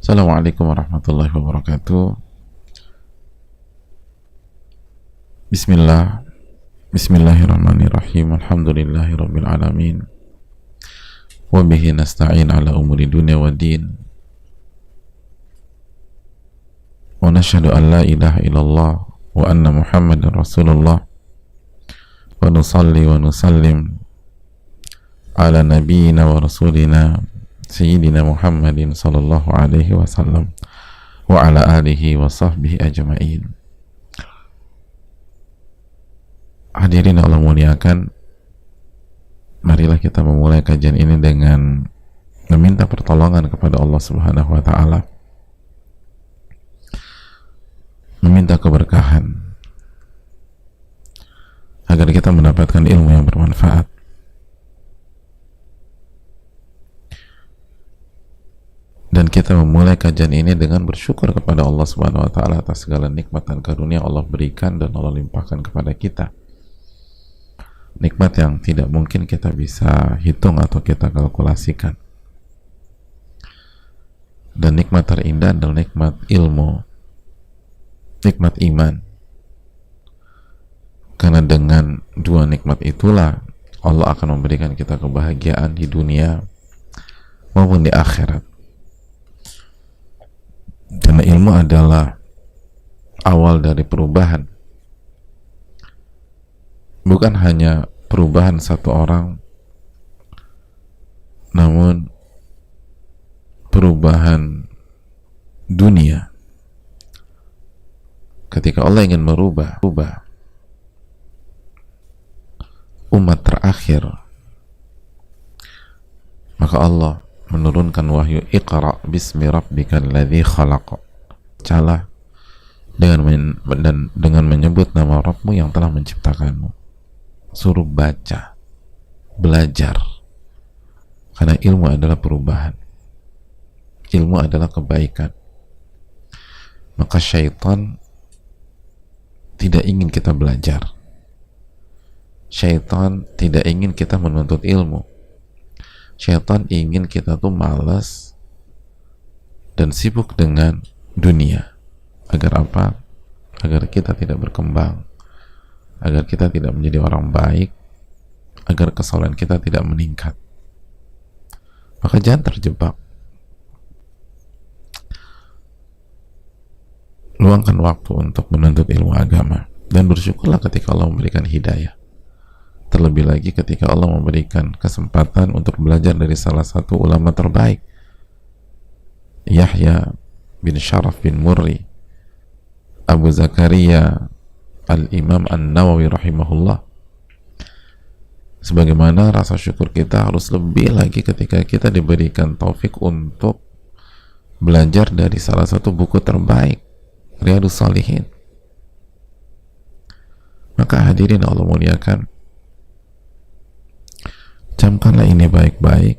Assalamualaikum warahmatullahi wabarakatuh. Bismillah. Bismillahirrahmanirrahim. Alhamdulillahirabbil alamin. Wa bihi nasta'in ala umuri dunya waddin. Wa nashhadu an la ilaha illallah wa anna Muhammadar Rasulullah. Wa nusalli wa nusallim ala nabiyyina wa rasulina Sayyidina Muhammadin sallallahu alaihi wasallam wa ala alihi wa sahbihi ajma'in. Hadirin Allah muliakan, marilah kita memulai kajian ini dengan meminta pertolongan kepada Allah Subhanahu wa taala, meminta keberkahan agar kita mendapatkan ilmu yang bermanfaat. Dan kita memulai kajian ini dengan bersyukur kepada Allah Subhanahu wa taala atas segala nikmat dan karunia Allah berikan dan Allah limpahkan kepada kita. Nikmat yang tidak mungkin kita bisa hitung atau kita kalkulasikan. Dan nikmat terindah adalah nikmat ilmu, nikmat iman. Karena dengan dua nikmat itulah Allah akan memberikan kita kebahagiaan di dunia maupun di akhirat. Karena ilmu adalah awal dari perubahan, bukan hanya perubahan satu orang, namun perubahan dunia. Ketika Allah ingin merubah umat terakhir, maka Allah menurunkan wahyu, Iqra bismi rabbikal ladzi khalaq. Bacalah dengan menyebut nama Rabbmu yang telah menciptakanmu. Suruh baca, belajar. Karena ilmu adalah perubahan. Ilmu adalah kebaikan. Maka syaitan tidak ingin kita belajar. Syaitan tidak ingin kita menuntut ilmu. Syaitan ingin kita tuh malas dan sibuk dengan dunia. Agar apa? Agar kita tidak berkembang, agar kita tidak menjadi orang baik, agar kesalahan kita tidak meningkat. Maka jangan terjebak. Luangkan waktu untuk menuntut ilmu agama dan bersyukurlah ketika Allah memberikan hidayah. Terlebih lagi ketika Allah memberikan kesempatan untuk belajar dari salah satu ulama terbaik, Yahya bin Sharaf bin Murri, Abu Zakaria Al-Imam An-Nawawi rahimahullah. Sebagaimana rasa syukur kita harus lebih lagi ketika kita diberikan taufik untuk belajar dari salah satu buku terbaik, Riyadhus Shalihin. Maka hadirin Allah muliakan, camkanlah ini baik-baik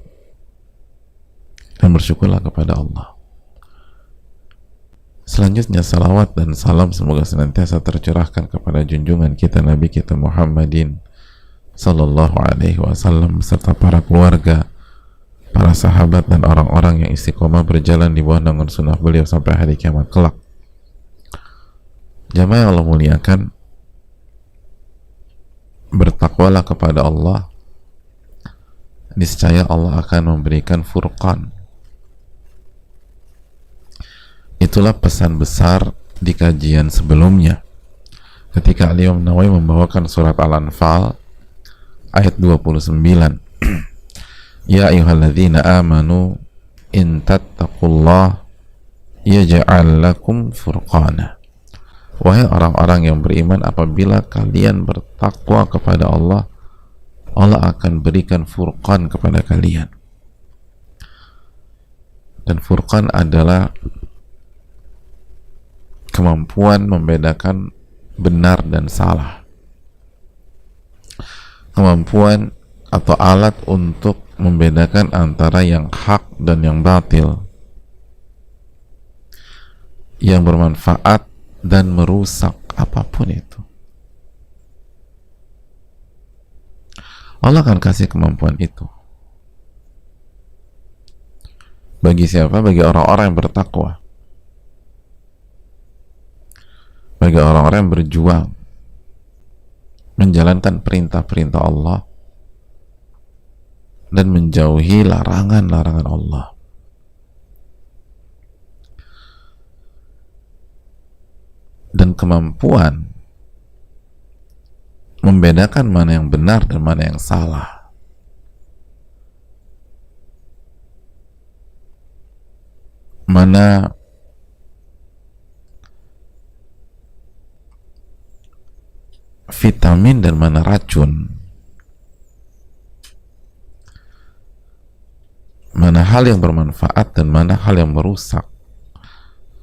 dan bersyukurlah kepada Allah. Selanjutnya salawat dan salam semoga senantiasa tercurahkan kepada junjungan kita Nabi kita Muhammadin sallallahu alaihi wasallam serta para keluarga, para sahabat dan orang-orang yang istiqomah berjalan di bawah naungan sunnah beliau sampai hari kiamat kelak. Jamaah yang Allah muliakan, bertakwalah kepada Allah, niscaya Allah akan memberikan furqan. Itulah pesan besar di kajian sebelumnya ketika Al-Imam Nawawi membawakan surat Al-Anfal ayat 29. Ya ayyuhalladzina amanu in tattaqullah yaj'al lakum furqana. Wahai orang-orang yang beriman, apabila kalian bertakwa kepada Allah, Allah akan berikan furqan kepada kalian. Dan furqan adalah kemampuan membedakan benar dan salah. Kemampuan atau alat untuk membedakan antara yang hak dan yang batil, yang bermanfaat dan merusak, apapun itu. Allah akan kasih kemampuan itu. Bagi siapa? Bagi orang-orang yang bertakwa, bagi orang-orang yang berjuang menjalankan perintah-perintah Allah dan menjauhi larangan-larangan Allah. Dan kemampuan membedakan mana yang benar dan mana yang salah. Mana vitamin dan mana racun. Mana hal yang bermanfaat dan mana hal yang merusak.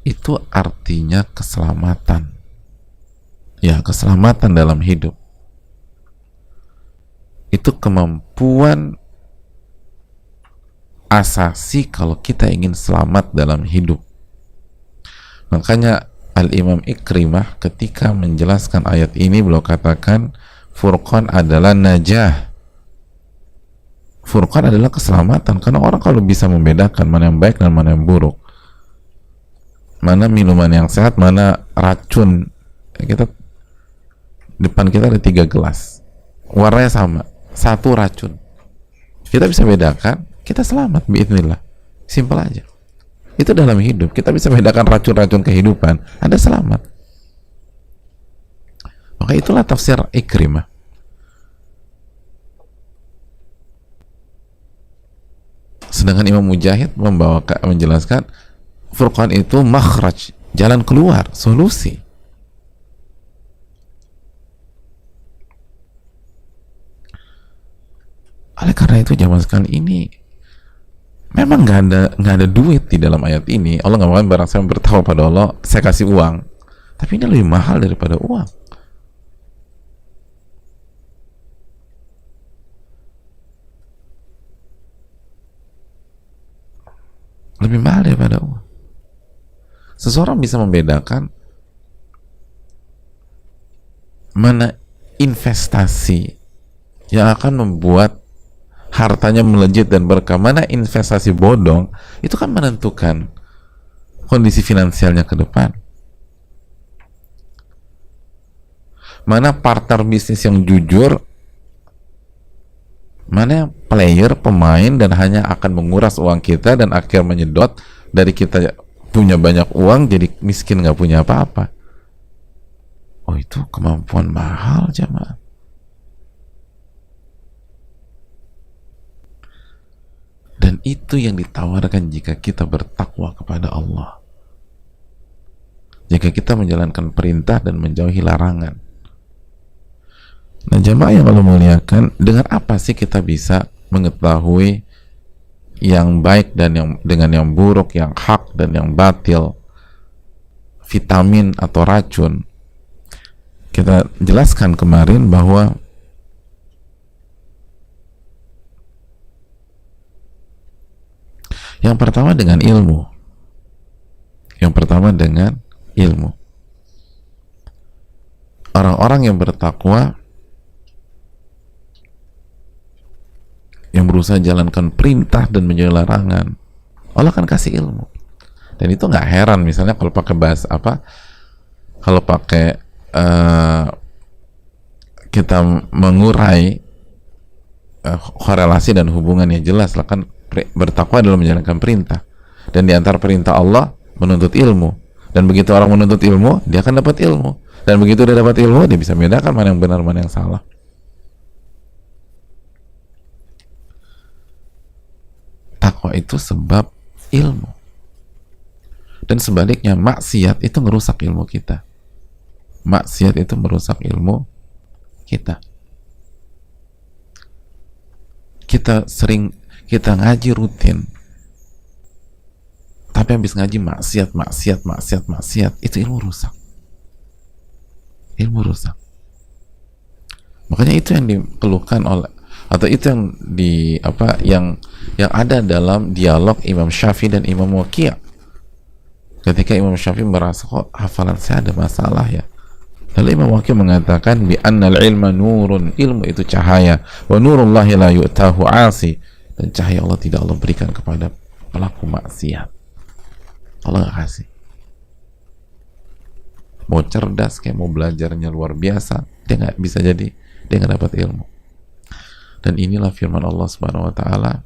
Itu artinya keselamatan. Ya, keselamatan dalam hidup. Itu kemampuan asasi kalau kita ingin selamat dalam hidup. Makanya Al-Imam Ikrimah ketika menjelaskan ayat ini beliau katakan Furqan adalah najah. Furqan adalah keselamatan, karena orang kalau bisa membedakan mana yang baik dan mana yang buruk, mana minuman yang sehat, mana racun. Kita depan kita ada 3 gelas, warnanya sama, satu racun. Kita bisa bedakan, kita selamat biidznillah. Simpel aja. Itu dalam hidup, kita bisa bedakan racun-racun kehidupan, Anda selamat. Maka itulah tafsir Ikrimah. Sedangkan Imam Mujahid menjelaskan Furqan itu makhraj, jalan keluar, solusi. Oleh karena itu zaman sekarang ini memang nggak ada duit di dalam ayat ini. Allah nggak mau barang saya bertakwa pada Allah, saya kasih uang. Tapi ini lebih mahal daripada uang. Lebih mahal daripada uang. Seseorang bisa membedakan mana investasi yang akan membuat hartanya melejit dan berkah, mana investasi bodong. Itu kan menentukan kondisi finansialnya ke depan. Mana partner bisnis yang jujur, mana player, pemain, dan hanya akan menguras uang kita dan akhir menyedot dari kita punya banyak uang jadi miskin, nggak punya apa-apa. Oh, itu kemampuan mahal, jamaah. Dan itu yang ditawarkan jika kita bertakwa kepada Allah, jika kita menjalankan perintah dan menjauhi larangan. Nah, jamaah yang Allah muliakan, dengan apa sih kita bisa mengetahui yang baik dan dengan yang buruk, yang hak dan yang batil, vitamin atau racun? Kita jelaskan kemarin bahwa yang pertama dengan ilmu. Yang pertama dengan ilmu. Orang-orang yang bertakwa, yang berusaha jalankan perintah dan menjauhi larangan, Allah akan kasih ilmu. Dan itu nggak heran, misalnya kalau pakai bahasa apa, kalau pakai kita mengurai korelasi dan hubungannya, jelas lah kan. Bertakwa adalah menjalankan perintah, dan di antara perintah Allah menuntut ilmu, dan begitu orang menuntut ilmu dia akan dapat ilmu, dan begitu dia dapat ilmu dia bisa bedakan mana yang benar mana yang salah. Takwa itu sebab ilmu, dan sebaliknya maksiat itu merusak ilmu kita. Maksiat itu merusak ilmu kita. Kita ngaji rutin, tapi habis ngaji maksiat, itu ilmu rusak. Ilmu rusak. Makanya itu yang dikeluhkan oleh, atau itu yang yang ada dalam dialog Imam Syafi'i dan Imam Waqi'. Ketika Imam Syafi'i merasa kok hafalan saya ada masalah ya. Lalu Imam Waqi' mengatakan bi annal ilma nurun, ilmu itu cahaya, wa nurullahi la yu'tahu 'asi, dan cahaya Allah tidak Allah berikan kepada pelaku maksiat. Allah nggak kasih. Mau cerdas kayak mau belajarnya luar biasa, dia nggak bisa, jadi dia nggak dapat ilmu. Dan inilah firman Allah Subhanahu Wa Taala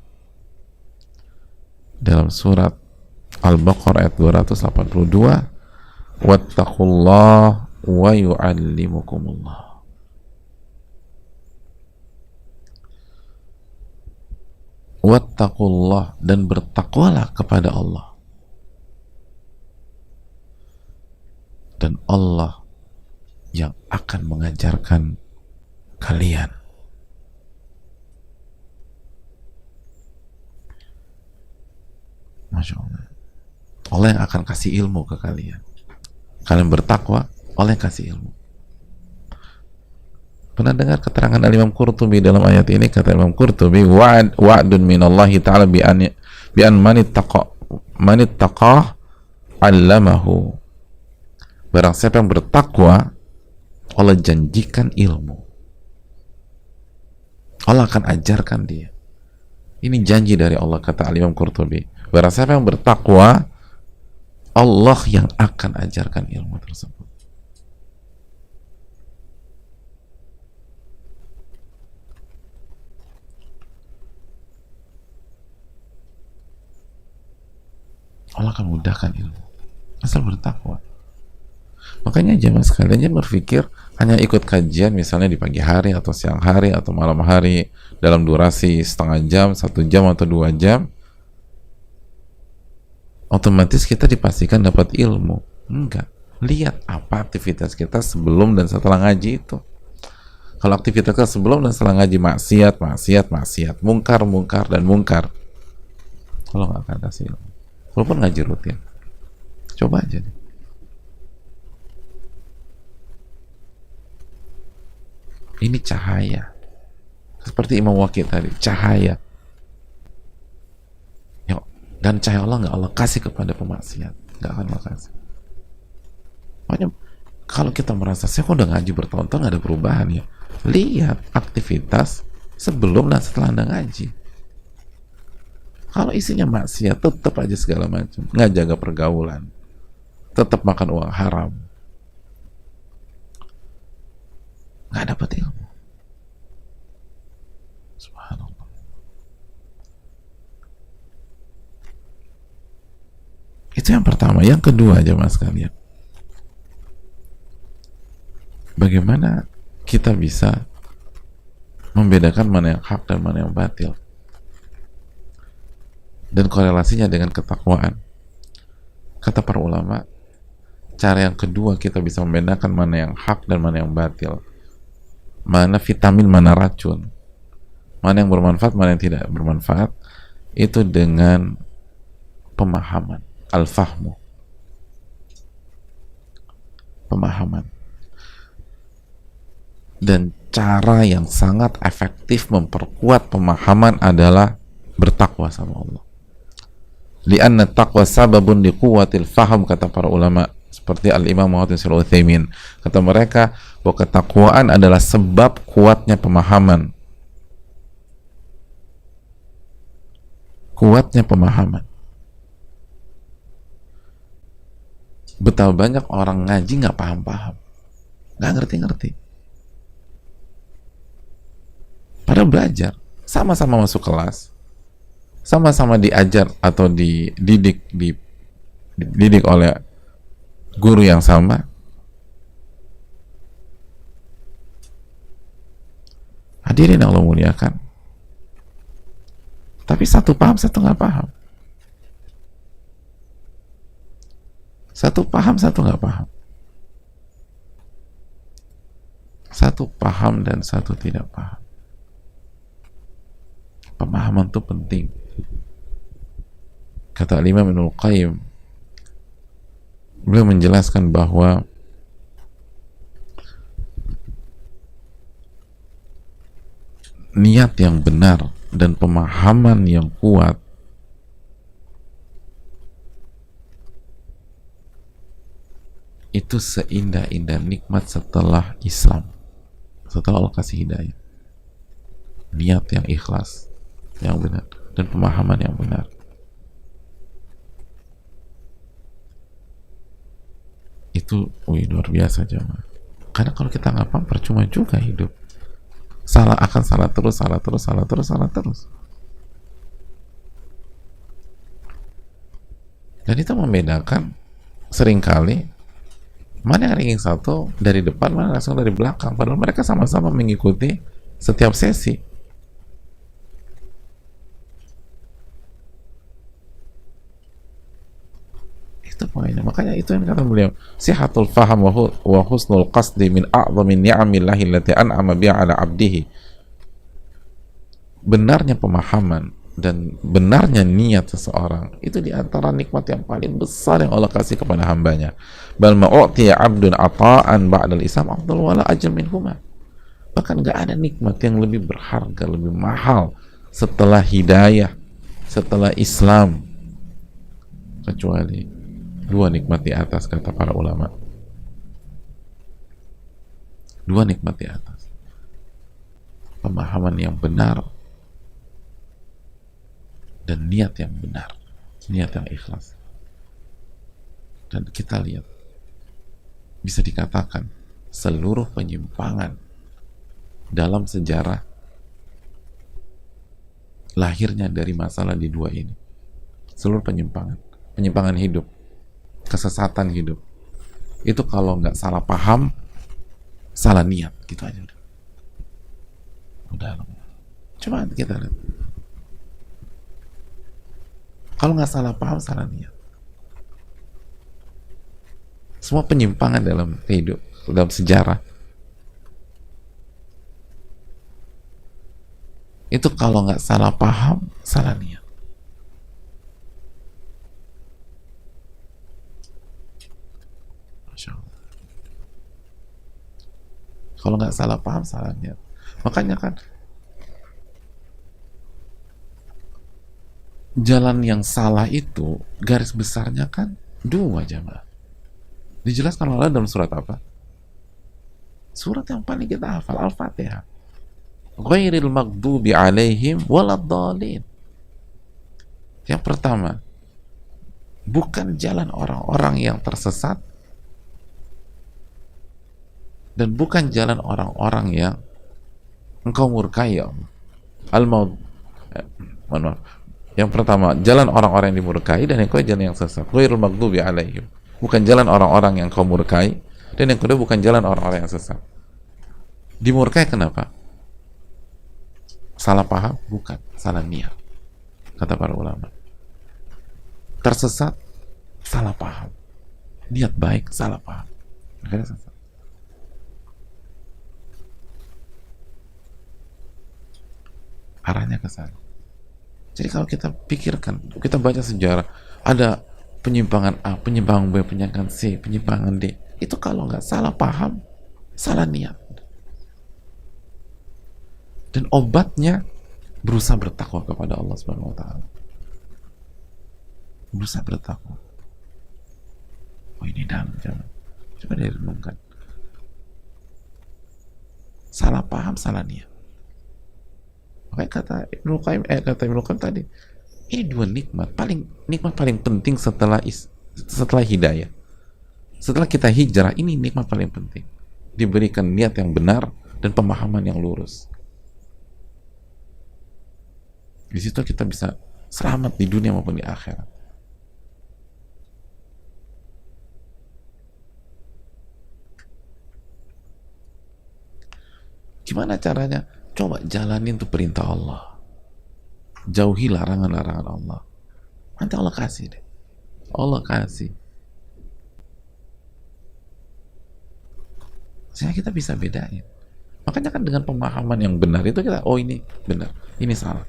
dalam surat Al-Baqarah ayat 282, wattaqullah wa yu'allimukumullah. Wattaqullah, dan bertakwalah kepada Allah, dan Allah yang akan mengajarkan kalian. Masya Allah. Allah yang akan kasih ilmu ke kalian. Kalian bertakwa, Allah yang kasih ilmu. Pernah dengar keterangan Al-Imam Qurtubi dalam ayat ini? Kata Imam Qurtubi, wa'dun minallahi ta'ala bi an manittaqah 'allamahu. Barang siapa yang bertakwa, Allah janjikan ilmu. Allah akan ajarkan dia. Ini janji dari Allah, kata Al-Imam Qurtubi. Barang siapa yang bertakwa, Allah yang akan ajarkan ilmu tersebut. Allah akan mudahkan ilmu asal bertakwa. Makanya jemaah sekalian, jangan berpikir hanya ikut kajian misalnya di pagi hari atau siang hari atau malam hari dalam durasi setengah jam, 1 jam atau 2 jam, otomatis kita dipastikan dapat ilmu. Enggak. Lihat apa aktivitas kita sebelum dan setelah ngaji itu. Kalau aktivitas kita sebelum dan setelah ngaji maksiat, mungkar, dan mungkar, kalau nggak akan kasih ilmu. Walaupun ngaji rutin, coba aja deh. Ini cahaya, seperti Imam Waqi tadi, cahaya. Dan cahaya Allah nggak Allah kasih kepada pemaksiat, nggak akan Allah kasih. Makanya kalau kita merasa saya kok udah ngaji bertahun-tahun nggak ada perubahan ya, lihat aktivitas sebelum dan setelah Anda ngaji. Kalau isinya maksiat, tetap aja segala macam, nggak jaga pergaulan, tetap makan uang haram, nggak dapat ilmu. Subhanallah. Itu yang pertama. Yang kedua, jemaah sekalian, bagaimana kita bisa membedakan mana yang hak dan mana yang batil, dan korelasinya dengan ketakwaan. Kata para ulama, cara yang kedua kita bisa membedakan mana yang hak dan mana yang batil, mana vitamin, mana racun, mana yang bermanfaat, mana yang tidak bermanfaat, itu dengan pemahaman, al-fahmu, pemahaman. Dan cara yang sangat efektif memperkuat pemahaman adalah bertakwa sama Allah. Lianna taqwa sababun liquwatil faham, kata para ulama seperti Al-Imam Muhammad bin Shalih Al-Utsaimin. Kata mereka bahwa ketakwaan adalah sebab kuatnya pemahaman. Kuatnya pemahaman. Betapa banyak orang ngaji nggak paham-paham, nggak ngerti-ngerti. Padahal belajar, sama-sama masuk kelas, sama-sama diajar atau dididik oleh guru yang sama, hadirin yang Allah muliakan, tapi satu paham, satu nggak paham, satu paham, satu nggak paham, satu paham dan satu tidak paham. Pemahaman itu penting. Kata Imam Ibnul Qayyim, beliau menjelaskan bahwa niat yang benar dan pemahaman yang kuat itu seindah-indah nikmat setelah Islam, setelah Allah kasih hidayah. Niat yang ikhlas, yang benar, dan pemahaman yang benar. Itu luar biasa jemaah. Karena kalau kita nggak paham percuma juga hidup. Salah akan salah terus, salah terus, salah terus, salah terus. Dan itu membedakan seringkali mana yang ranking satu dari depan, mana langsung dari belakang. Padahal mereka sama-sama mengikuti setiap sesi. Itu poinnya. Makanya itu yang kata beliau, sihatul faham wa husnul qasdi min a'zamin ni'amillahi allati an'ama biha 'ala 'abdihi. Benarnya pemahaman dan benarnya niat seseorang itu diantara nikmat yang paling besar yang Allah kasih kepada hambanya. Bal ma'u'tiya 'abdun ata'an ba'dal islam afdal wala ajal minhuma. Bahkan gak ada nikmat yang lebih berharga, lebih mahal setelah hidayah, setelah Islam, kecuali dua nikmat di atas, kata para ulama. Dua nikmat di atas. Pemahaman yang benar dan niat yang benar, niat yang ikhlas. Dan kita lihat, bisa dikatakan seluruh penyimpangan dalam sejarah lahirnya dari masalah di dua ini. Seluruh penyimpangan hidup, kesesatan hidup, itu kalau nggak salah paham, salah niat, gitu aja udah. Coba kita lihat, kalau nggak salah paham, salah niat, semua penyimpangan dalam hidup, dalam sejarah, itu kalau nggak salah paham, salah niat. Masya Allah. Kalau nggak salah paham, salah niat. Makanya kan jalan yang salah itu garis besarnya kan dua, jamaah. Dijelaskan oleh dalam surat apa? Surat yang paling kita hafal, Al-Fatihah. Ghairil maghdubi alaihim waladdallin. Yang pertama, bukan jalan orang-orang yang tersesat dan bukan jalan orang-orang yang engkau murkai, ya Allah. Al-maud, maaf. Yang pertama, jalan orang-orang yang dimurkai, dan yang kedua jalan yang sesat. Ghairil maghdubi alaihim. Bukan jalan orang-orang yang kau murkai, dan yang kedua bukan jalan orang-orang yang sesat. Dimurkai kenapa? Salah paham? Bukan. Salah niat, kata para ulama. Tersesat? Salah paham. Niat baik, salah paham. Akhirnya sesat. Arahnya ke sana. Jadi kalau kita pikirkan, kita baca sejarah, ada penyimpangan A, penyimpangan B, penyimpangan C, penyimpangan D. Itu kalau nggak salah paham, salah niat. Dan obatnya berusaha bertakwa kepada Allah Subhanahu wa taala. Berusaha bertakwa. Oh, ini dalam, jangan. Coba direnungkan. Salah paham, salah niat. Makanya kata Ibnu Qayyim tadi, ini dua nikmat paling penting setelah hidayah. Setelah kita hijrah, ini nikmat paling penting. Diberikan niat yang benar dan pemahaman yang lurus. Di situ kita bisa selamat di dunia maupun di akhirat. Gimana caranya? Coba jalanin tuh perintah Allah. Jauhi larangan-larangan Allah. Nanti Allah kasih deh. Allah kasih. Sehingga kita bisa bedain. Makanya kan dengan pemahaman yang benar itu kita, oh ini benar, ini salah.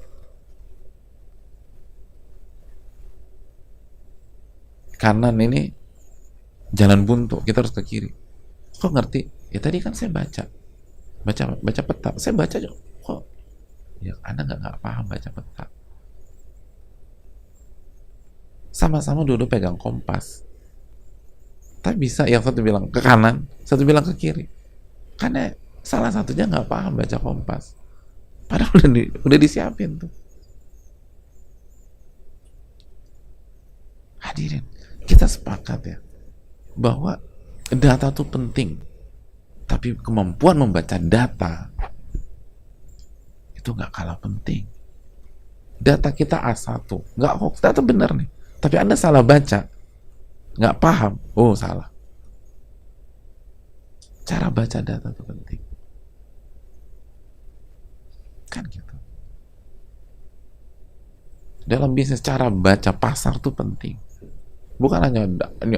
Kanan ini jalan buntu, kita harus ke kiri. Kok ngerti? Ya tadi kan saya baca peta, saya baca kok ya Anda nggak paham baca peta. Sama-sama dulu pegang kompas, tapi bisa yang satu bilang ke kanan, satu bilang ke kiri, karena salah satunya nggak paham baca kompas, padahal udah disiapin tuh. Hadirin, kita sepakat ya bahwa Data tuh penting, tapi kemampuan membaca data itu nggak kalah penting. Data kita A1, nggak hoax, data benar nih, tapi Anda salah baca, nggak paham, oh salah. Cara baca data itu penting, kan gitu. Dalam bisnis, cara baca pasar tuh penting, bukan hanya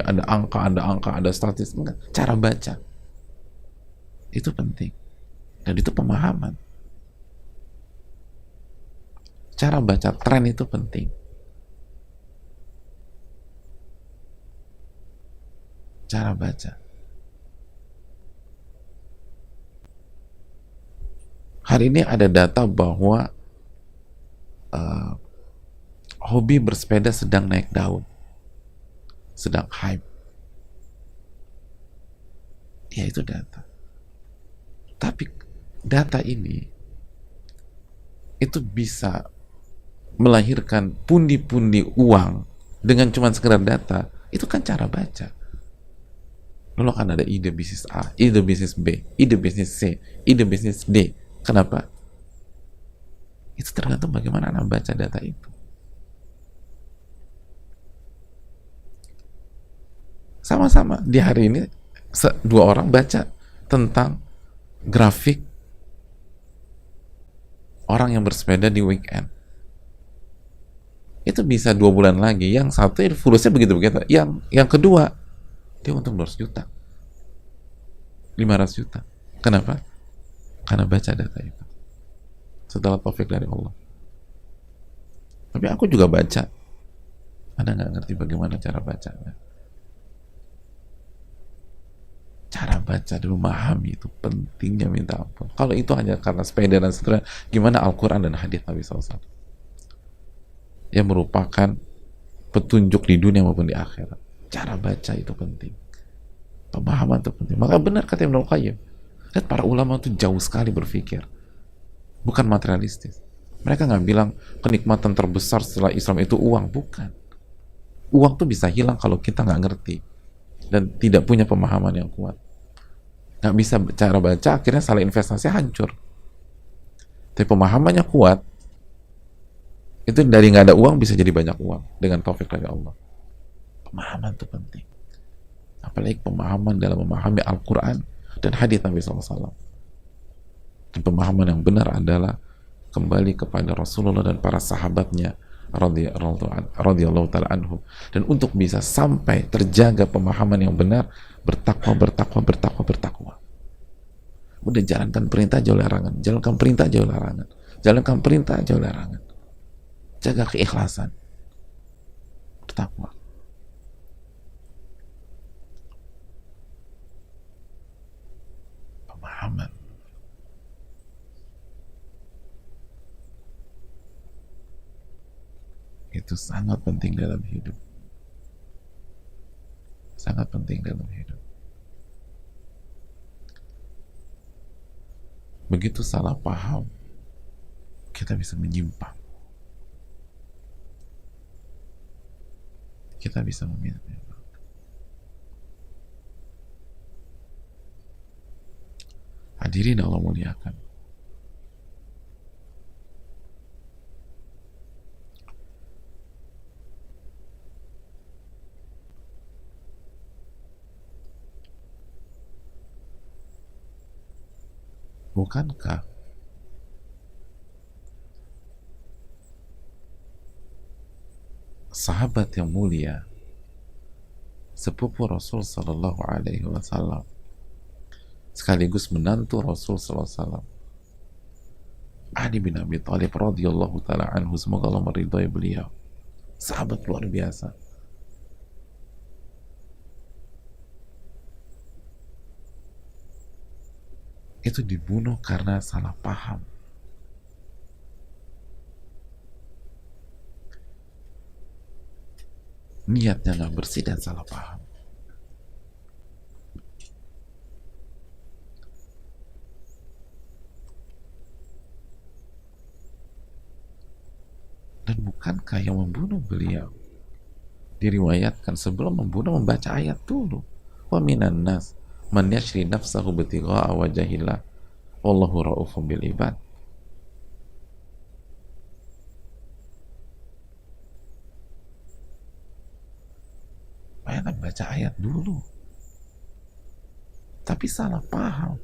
ada angka, ada statistik, enggak. Cara baca itu penting, dan itu pemahaman. Cara baca tren itu penting. Cara baca. Hari ini ada data bahwa hobi bersepeda sedang naik daun, sedang hype. Ya itu data. Tapi data ini itu bisa melahirkan pundi-pundi uang dengan cuma sekedar data. Itu kan cara baca. Lalu kan ada ide bisnis A, ide bisnis B, ide bisnis C, ide bisnis D. Kenapa? Itu tergantung bagaimana Anda baca data itu. Sama-sama di hari ini dua orang baca tentang grafik orang yang bersepeda di weekend. Itu bisa 2 bulan lagi. Yang satu fulusnya begitu-begitu. Yang kedua dia untung 200 juta, 500 juta. Kenapa? Karena baca data itu setelah taufik dari Allah. Tapi aku juga baca. Anda nggak ngerti bagaimana cara bacanya. Cara baca dan memahami itu pentingnya minta ampun. Kalau itu hanya karena sepeda dan seterusnya, gimana Al-Quran dan hadis Nabi SAW yang merupakan petunjuk di dunia maupun di akhirat. Cara baca itu penting, pemahaman itu penting. Maka benar kata Ibnu Qayyim, lihat para ulama itu jauh sekali berpikir, bukan materialistis. Mereka nggak bilang kenikmatan terbesar setelah Islam itu uang, bukan. Uang tuh bisa hilang kalau kita nggak ngerti dan tidak punya pemahaman yang kuat. Nggak bisa cara baca, akhirnya salah investasi, hancur. Tapi pemahamannya kuat, itu dari nggak ada uang bisa jadi banyak uang dengan taufik dari Allah. Pemahaman itu penting, apalagi pemahaman dalam memahami Al-Quran dan hadis Nabi SAW. Dan pemahaman yang benar adalah kembali kepada Rasulullah dan para sahabatnya radhiyallahu ta'ala anhum. Dan untuk bisa sampai terjaga pemahaman yang benar, bertakwa. Udah jalankan perintah jauh larangan, jalankan perintah jauh larangan, jalankan perintah jauh larangan. Jaga keikhlasan, bertakwa. Pemahaman itu sangat penting dalam hidup. Sangat penting dalam hidup. Begitu salah paham, kita bisa menyimpang. Kita bisa menyimpang. Hadirin Allah muliakan. Bukankah sahabat yang mulia, sepupu Rasul Sallallahu Alaihi Wasallam, sekaligus menantu Rasul Sallallahu Alaihi Wasallam, Ali bin Abi Thalib radhiyallahu taala anhu, semoga Allah meridhai beliau, sahabat luar biasa, itu dibunuh karena salah paham. Niatnya nggak bersih dan salah paham. Dan bukankah yang membunuh beliau diriwayatkan sebelum membunuh membaca ayat dulu, wa minan nas man yashri nafsahu bitigha'a wajhillah wallahu ra'ufun bil ibad. Bayangkan baca ayat dulu, tapi salah paham.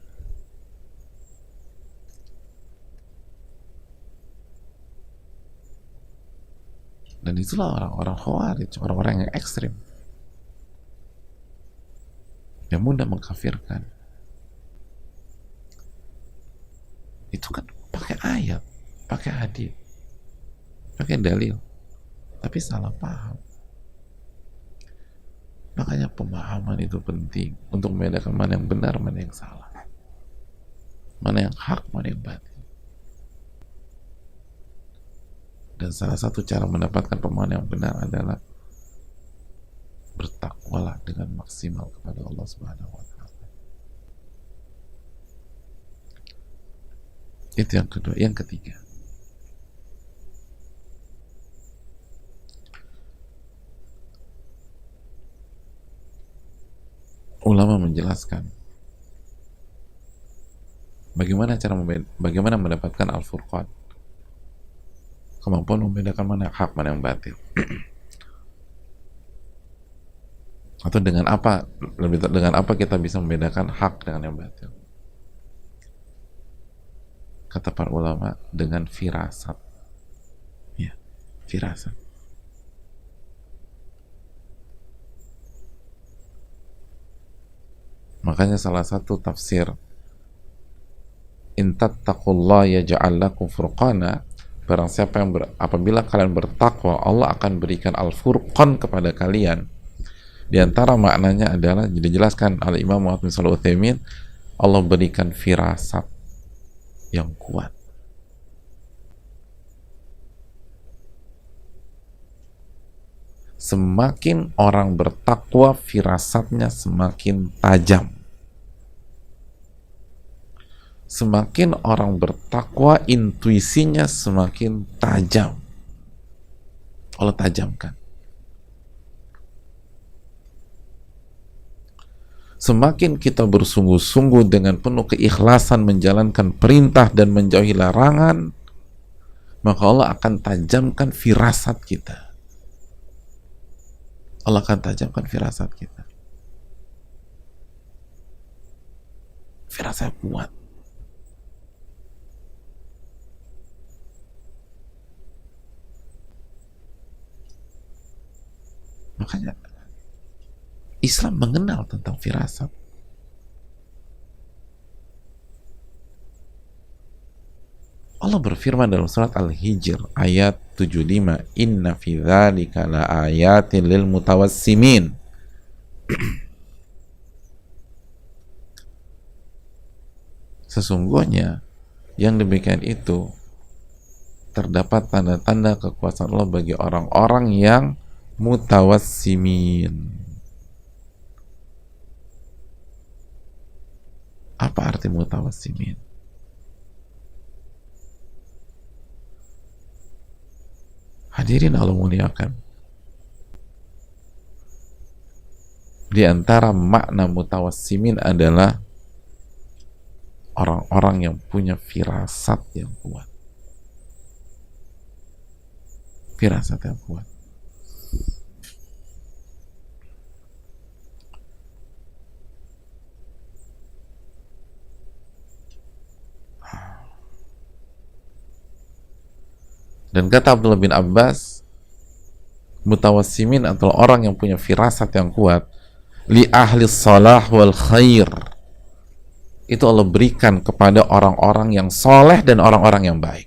Dan itulah orang-orang khawarij, orang-orang yang ekstrim, yang mudah mengkafirkan. Itu kan pakai ayat, pakai hadis, pakai dalil, tapi salah paham. Makanya pemahaman itu penting untuk membedakan mana yang benar, mana yang salah, mana yang hak, mana yang batil. Dan salah satu cara mendapatkan pemahaman yang benar adalah bertakwalah dengan maksimal kepada Allah Subhanahu wa Ta'ala. Itu yang kedua. Yang ketiga, ulama menjelaskan bagaimana mendapatkan al-furqan, kemampuan membedakan mana yang hak, mana yang batil. Atau dengan apa kita bisa membedakan hak dengan yang batil? Kata para ulama, dengan firasat. Ya, firasat. Makanya salah satu tafsir in tattaqullah yaj'al lakum furqana, barang siapa yang apabila kalian bertakwa, Allah akan berikan al-furqan kepada kalian. Di antara maknanya adalah, dijelaskan oleh Imam Muhammad bin Shalih Al-Utsaimin, Allah berikan firasat yang kuat. Semakin orang bertakwa, firasatnya semakin tajam. Semakin orang bertakwa, intuisinya semakin tajam. Allah tajamkan. Semakin kita bersungguh-sungguh dengan penuh keikhlasan menjalankan perintah dan menjauhi larangan, maka Allah akan tajamkan firasat kita. Allah akan tajamkan firasat kita. Firasat kuat. Makanya Islam mengenal tentang firasat. Allah berfirman dalam surat Al-Hijr ayat 75, inna fi dzalika la ayatin lil mutawassimin. Sesungguhnya yang demikian itu terdapat tanda-tanda kekuasaan Allah bagi orang-orang yang mutawassimin. Apa arti mutawassimin? Hadirin Allah muliakan, di antara makna mutawassimin adalah orang-orang yang punya firasat yang kuat. Firasat yang kuat. Dan kata Abdullah bin Abbas, mutawassimin atau orang yang punya firasat yang kuat, li ahli salah wal khair, itu Allah berikan kepada orang-orang yang soleh dan orang-orang yang baik.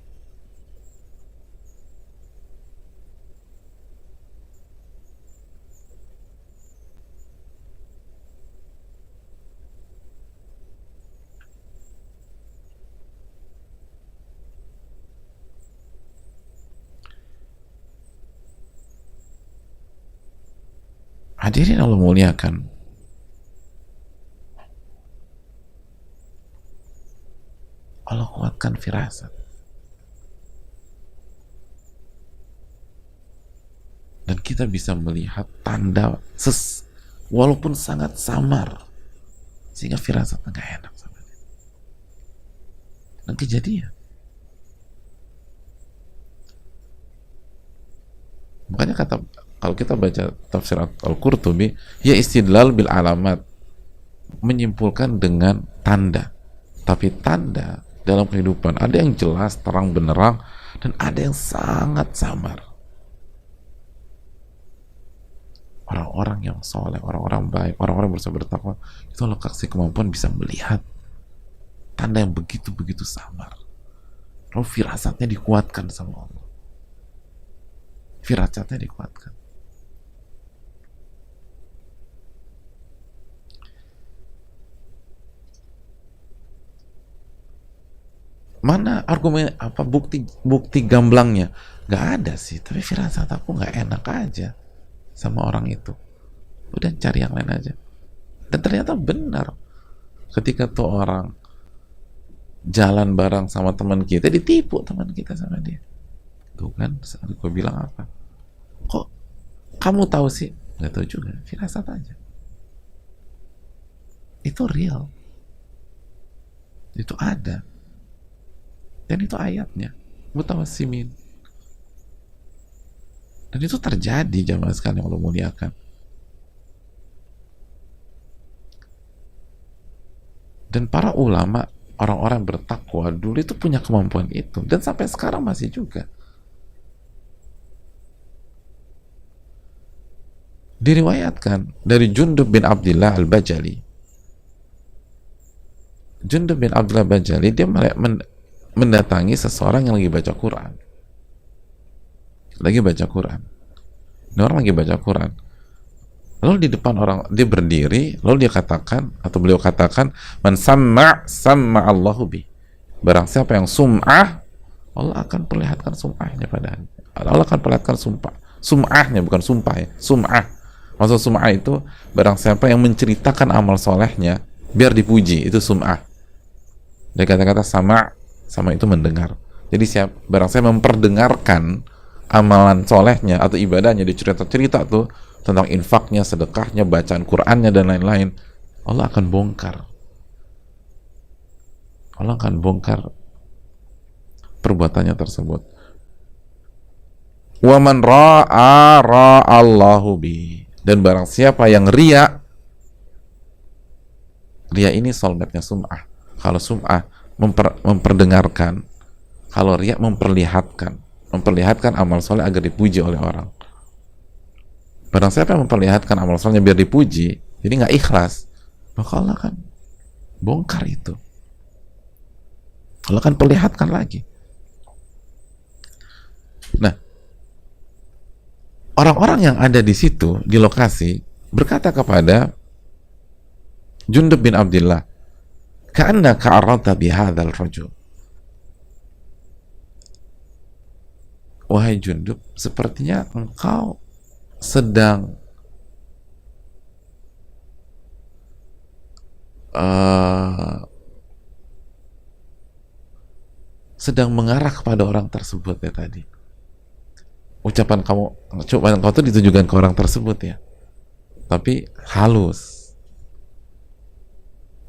Hadirin Allah muliakan, Allah kuatkan firasat. Dan kita bisa melihat walaupun sangat samar, sehingga firasatnya nggak enak sama dia. Dan kejadian. Makanya kata, kalau kita baca tafsir Al-Qurtubi, ya istidlal bil alamat, menyimpulkan dengan tanda. Tapi tanda dalam kehidupan ada yang jelas, terang benderang, dan ada yang sangat samar. Orang-orang yang soleh, orang-orang baik, orang-orang yang berusaha bertakwa, itu Allah kasih kemampuan bisa melihat tanda yang begitu-begitu samar. Lalu firasatnya dikuatkan sama Allah. Firasatnya dikuatkan. Mana argumen, apa bukti gamblangnya? Nggak ada sih, tapi firasat aku nggak enak aja sama orang itu. Udah cari yang lain aja. Dan ternyata benar. Ketika tuh orang jalan bareng sama teman kita, ditipu teman kita sama dia. Tuh kan, gue bilang apa? Kok kamu tahu sih? Nggak tahu juga, firasat aja. Itu real. Itu ada. Dan itu ayatnya. Mutawassimin. Dan itu terjadi jamaah sekalian yang Allah muliakan. Dan para ulama, orang-orang bertakwa dulu itu punya kemampuan itu. Dan sampai sekarang masih juga. Diriwayatkan dari Jundub bin Abdullah Al-Bajali. Jundub bin Abdullah Al-Bajali, dia mendatangi seseorang yang lagi baca Quran. Lagi baca Quran. Ini orang lagi baca Quran. Lalu di depan orang, dia berdiri, lalu dia katakan, atau beliau katakan, man samma Allahu bi. Barang siapa yang sum'ah, Allah akan perlihatkan sum'ahnya padanya. Allah akan perlihatkan sum'ahnya, bukan sumpah ya, sum'ah. Maksud sum'ah itu, barang siapa yang menceritakan amal solehnya, biar dipuji, itu sum'ah. Dari kata-kata sama itu mendengar. Jadi barang siapa memperdengarkan amalan solehnya atau ibadahnya, dicerita-cerita tuh, tentang infaknya, sedekahnya, bacaan Qur'annya, dan lain-lain, Allah akan bongkar. Allah akan bongkar perbuatannya tersebut. Wa man ra'a ra'allahu bi. Dan barang siapa yang ria ini solmetnya sum'ah. Kalau sum'ah memperdengarkan, kalau ria memperlihatkan amal soleh agar dipuji oleh orang. Barang siapa yang memperlihatkan amal solehnya biar dipuji, jadi nggak ikhlas, maka Allah akan bongkar itu. Allah akan perlihatkan lagi. Nah, orang-orang yang ada di situ, di lokasi, berkata kepada Jundub bin Abdullah, ka'annaka aralta bihadzal rajul. Wahai Jundub, sepertinya engkau sedang mengarah kepada orang tersebut ya tadi. Ucapan kau tuh ditujukan ke orang tersebut ya, tapi halus.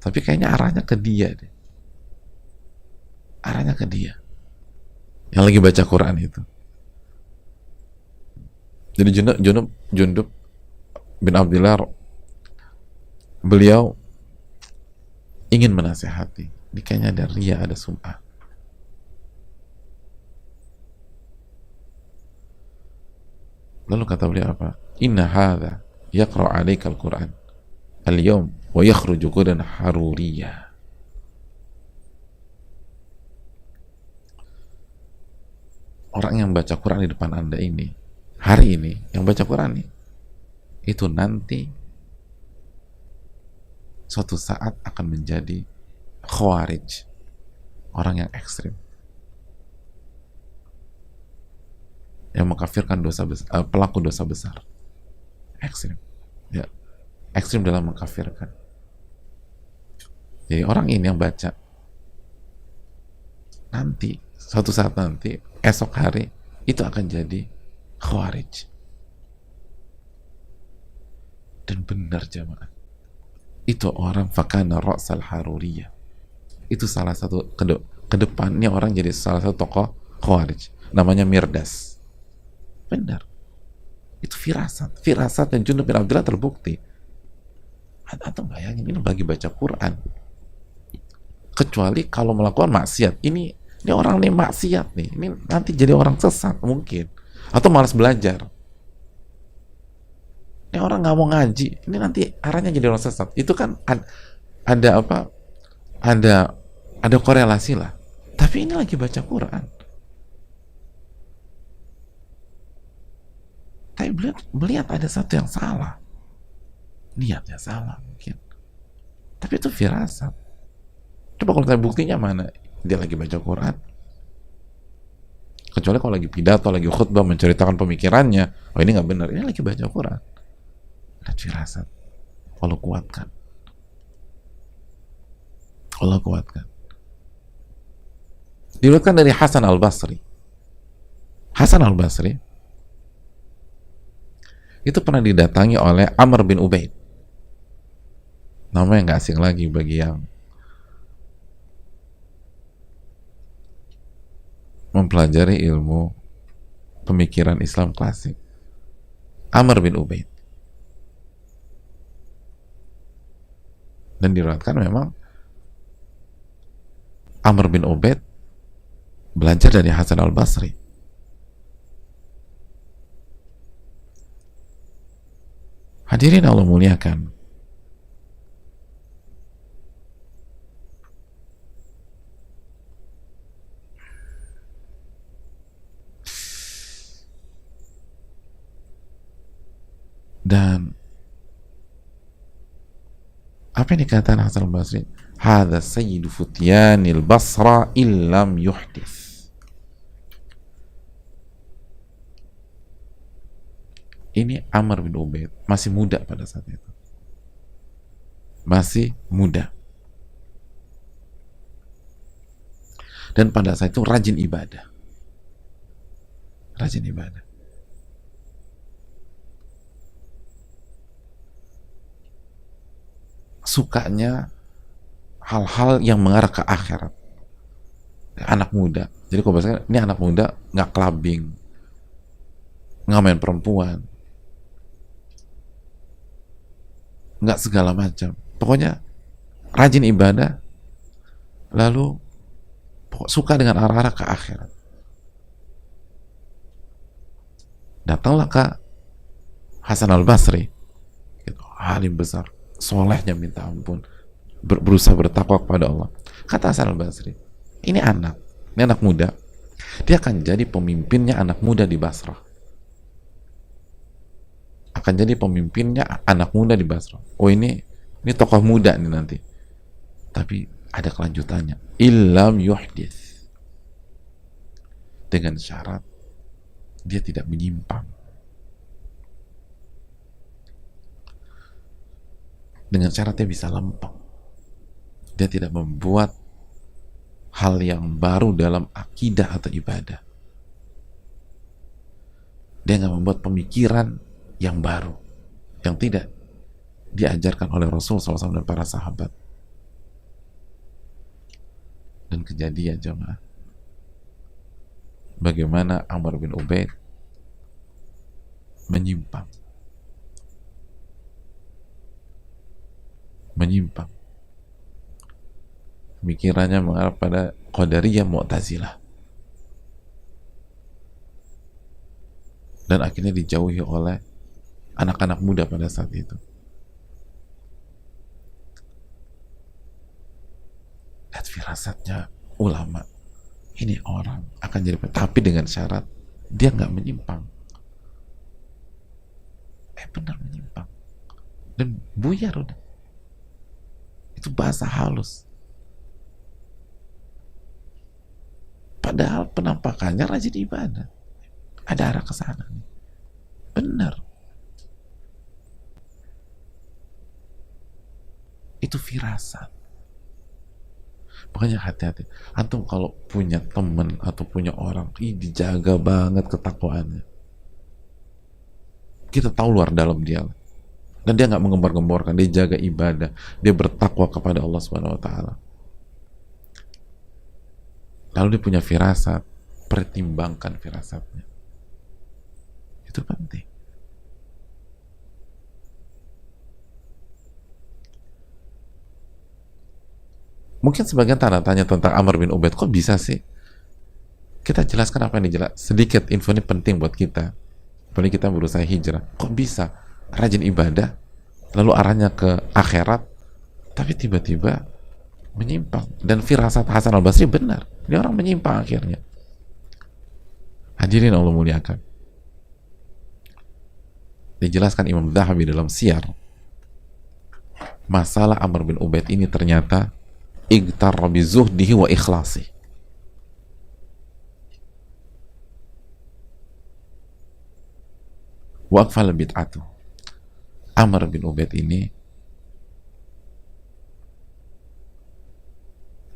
Tapi kayaknya arahnya ke dia deh. Arahnya ke dia yang lagi baca Quran itu. Jadi Jundub bin Abdullah, beliau ingin menasehati. Ini kayaknya ada ria, ada sum'ah. Lalu kata beliau apa? Inna hadha yaqra' 'alaika al-Qur'an al-yawm wa yakhruju qudan haruriyah. Orang yang baca Quran di depan Anda ini, hari ini, yang baca Quran nih, itu nanti suatu saat akan menjadi khawarij, orang yang ekstrim, yang mengkafirkan pelaku dosa besar, ekstrim, ya, ekstrim dalam mengkafirkan. Jadi orang ini yang baca nanti, suatu saat nanti, esok hari, itu akan jadi khawarij. Dan benar jamaah, itu orang fakana ra'sal haruriyah, itu salah satu ke depannya orang jadi salah satu tokoh Khawarij, namanya Mirdas. Benar, itu firasat dan Junub bin Abdullah terbukti. Atau bayangin, ini bagi baca Quran, kecuali kalau melakukan maksiat. Ini orang nih maksiat nih, ini nanti jadi orang sesat mungkin, atau malas belajar. Ini orang nggak mau ngaji, ini nanti arahnya jadi orang sesat. Itu kan ada apa? Ada korelasi lah. Tapi ini lagi baca Quran. Tapi melihat ada satu yang salah, niatnya salah mungkin. Tapi itu firasat. Coba kalau tanya buktinya mana? Dia lagi baca Quran. Kecuali kalau lagi pidato, lagi khutbah menceritakan pemikirannya, oh ini nggak benar, ini lagi baca Quran. Dan firasat, Allah kuatkan. Allah kuatkan. Diriwayatkan dari Hasan al-Basri. Hasan al-Basri itu pernah didatangi oleh Amr bin Ubaid. Namanya nggak asing lagi bagi yang mempelajari ilmu pemikiran Islam klasik. Amr bin Ubaid. Dan diriwayatkan memang Amr bin Ubaid belajar dari Hasan al-Basri. Hadirin Allah muliakan, dan apa yang dikatakan Hasan al-Basri? Hadza sayyidu futyanil Basra illam yuhdits. Ini Amr bin Ubaid masih muda pada saat itu, masih muda, dan pada saat itu rajin ibadah, sukanya hal-hal yang mengarah ke akhirat. Anak muda, jadi kalau bahasanya ini anak muda, nggak clubbing, nggak main perempuan, nggak segala macam, pokoknya rajin ibadah, lalu suka dengan arah-arah ke akhirat. Datanglah ke Hasan al-Basri, gitu, alim besar, solehnya minta ampun, berusaha bertakwa kepada Allah. Kata Hasan al-Basri, ini anak muda, dia akan jadi pemimpinnya anak muda di Basrah. Akan jadi pemimpinnya anak muda di Basrah. Oh ini tokoh muda nih nanti. Tapi ada kelanjutannya. Illam yuhdits. Dengan syarat dia tidak menyimpang. Dengan syarat dia bisa lempeng. Dia tidak membuat hal yang baru dalam akidah atau ibadah. Dia nggak membuat pemikiran yang baru, yang tidak diajarkan oleh Rasul SAW dan para sahabat. Dan kejadian jemaah, bagaimana Amr bin Ubaid menyimpang, pemikirannya mengarah pada Qadariyah Mu'tazilah, dan akhirnya dijauhi oleh anak-anak muda pada saat itu. Lihat firasatnya ulama, ini orang akan jadi, tapi dengan syarat dia nggak menyimpang. Benar menyimpang dan buyar udah. Itu bahasa halus, padahal penampakannya rajin ibadah, ada arah ke sana nih. Benar, itu firasat. Makanya hati-hati antum kalau punya teman atau punya orang, dijaga banget ketakwaannya. Kita tahu luar dalam dia, dan dia nggak menggembor-gemborkan, dia jaga ibadah, dia bertakwa kepada Allah Subhanahu Wa Taala. Lalu dia punya firasat, pertimbangkan firasatnya. Itu penting. Mungkin sebagian tanya tentang Amr bin Ubaid, kok bisa sih? Kita jelaskan apa yang dijelas. Sedikit info ini penting buat kita. Apalagi kita berusaha hijrah. Kok bisa rajin ibadah, lalu arahnya ke akhirat, tapi tiba-tiba menyimpang. Dan firasat Hasan al-Basri benar. Dia orang menyimpang akhirnya. Hadirin Allah muliakan. Dijelaskan Imam Zahabi dalam Siyar. Masalah Amr bin Ubaid ini ternyata igtarra bi zuhdihi wa ikhlasi. Wa aqfal bid'atu. Amr bin Ubaid ini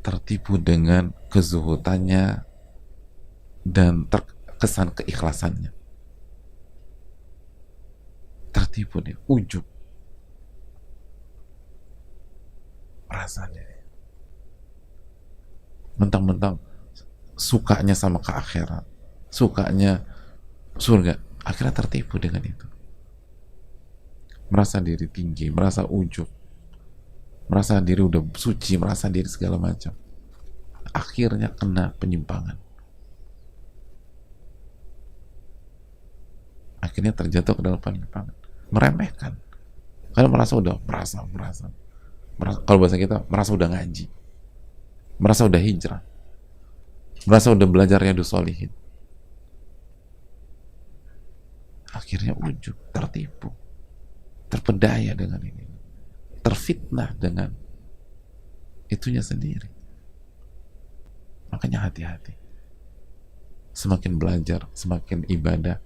tertipu dengan kezuhutannya dan terkesan keikhlasannya. Tertipu dia, ujub. Rasanya mentang-mentang sukanya sama ke akhirat, sukanya surga, akhirnya tertipu dengan itu. Merasa diri tinggi, merasa ujub, merasa diri udah suci, merasa diri segala macam. Akhirnya kena penyimpangan. Akhirnya terjatuh ke dalam penyimpangan. Meremehkan. Karena merasa kalau bahasa kita, merasa udah ngaji, merasa udah hijrah, merasa udah belajar Riyadhus Shalihin. Akhirnya ujub, tertipu, terpedaya dengan ini, terfitnah dengan itunya sendiri. Makanya hati-hati. Semakin belajar, semakin ibadah,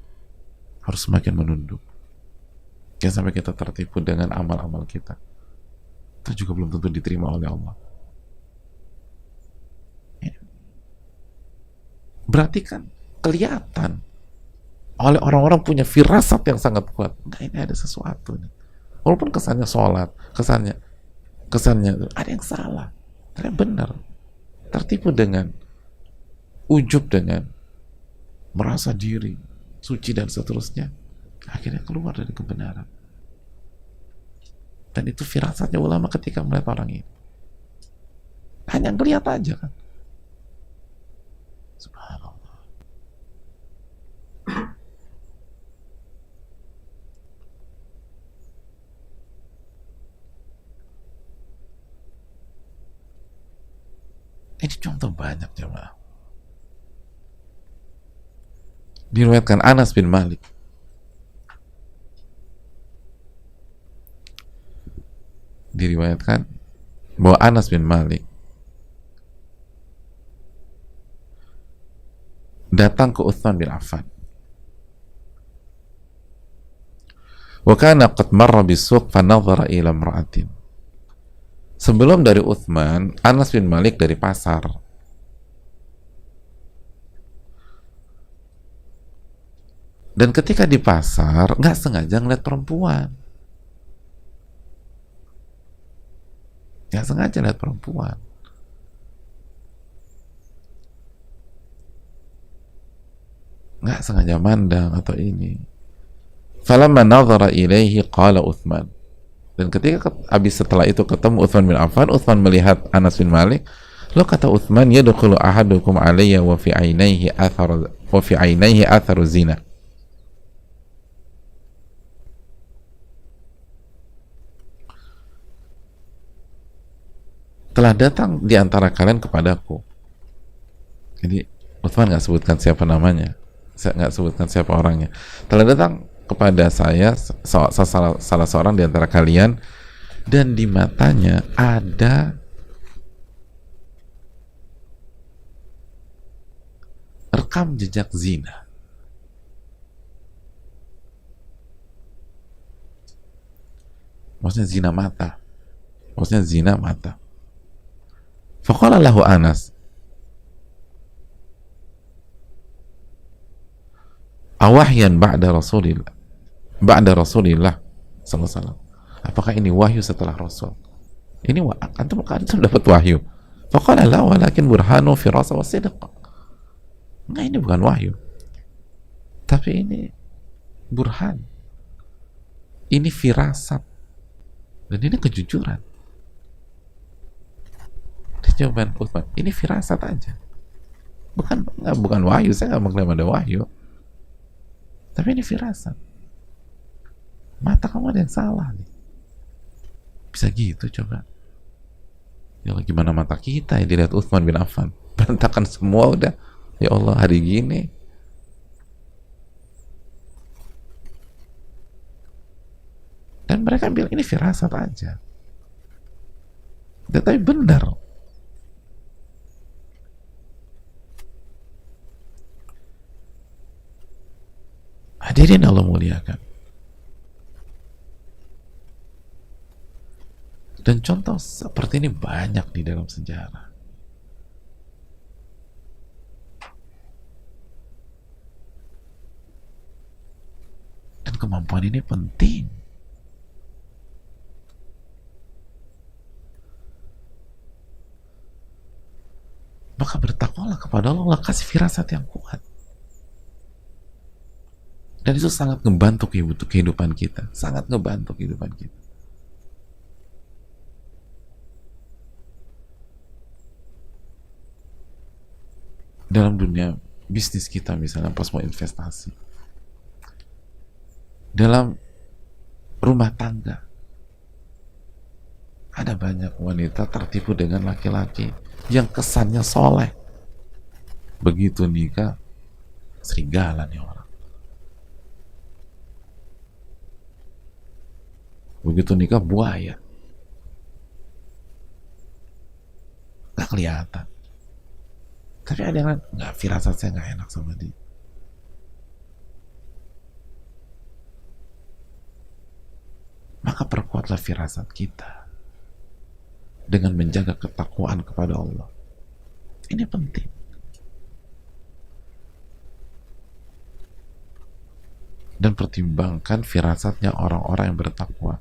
harus semakin menunduk. Jangan sampai kita tertipu dengan amal-amal kita. Itu juga belum tentu diterima oleh Allah. Berarti kan kelihatan oleh orang-orang punya firasat yang sangat kuat. Nah, ini ada sesuatu nih. Walaupun kesannya sholat, kesannya ada yang salah, ternyata benar. Tertipu dengan ujub, dengan merasa diri suci dan seterusnya, akhirnya keluar dari kebenaran. Dan itu firasatnya ulama ketika melihat orang ini. Hanya ngeliat aja kan. Subhanallah. Ini contoh banyak jemaah. Diriwayatkan Anas bin Malik, bahwa Anas bin Malik datang ke Utsman bin Affan. Wa kana qad marra bis-suq fa nadhara ila imra'atin. Sebelum dari Utsman, Anas bin Malik dari pasar. Dan ketika di pasar, nggak sengaja ngeliat perempuan. Nggak sengaja lihat perempuan. Nggak sengaja mandang atau ini. Falamma nadhara ilaihi qala Utsman. Dan ketika setelah itu ketemu Utsman bin Affan, Utsman melihat Anas bin Malik. Lo kata Utsman, yadkhulu ahadukum alayya wa fi ainaihi atharu zina. Telah datang di antara kalian kepadaku. Jadi Utsman nggak sebutkan siapa namanya, nggak sebutkan siapa orangnya. Telah datang kepada saya salah seorang di antara kalian, dan di matanya ada rekam jejak zina. Maksudnya zina mata. Maksudnya zina mata. Faqala lahu Anas, awahyan ba'da Rasulillah sallallahu alaihi wasallam. Apakah ini wahyu setelah Rasul? Ini antum dapat wahyu. Faqala la walakin burhanu firasa wa sidq. Enggak, ini bukan wahyu. Tapi ini burhan. Ini firasat. Dan ini kejujuran. Dia jawaban Utsman, ini firasat aja. Bukan wahyu, saya nggak mengklaim ada wahyu. Tapi ini firasat. Mata kamu ada yang salah nih. Bisa gitu coba. Ya gimana mata kita yang dilihat Utsman bin Affan? Berantakan semua udah. Ya Allah, hari gini. Dan mereka bilang ini firasat aja. Tapi benar. Hadirin Allah muliakan. Dan contoh seperti ini banyak di dalam sejarah. Dan kemampuan ini penting. Maka bertakwalah kepada Allah, kasih firasat yang kuat. Dan itu sangat ngebantu kehidupan kita. Sangat ngebantu kehidupan kita. Dalam dunia bisnis kita misalnya, pas mau investasi. Dalam rumah tangga. Ada banyak wanita tertipu dengan laki-laki yang kesannya soleh. Begitu nikah, serigala nih orang. Begitu nikah, buaya. Gak kelihatan. Tapi ada yang nggak, firasat saya nggak enak sama dia. Maka perkuatlah firasat kita dengan menjaga ketakwaan kepada Allah. Ini penting. Dan pertimbangkan firasatnya orang-orang yang bertakwa.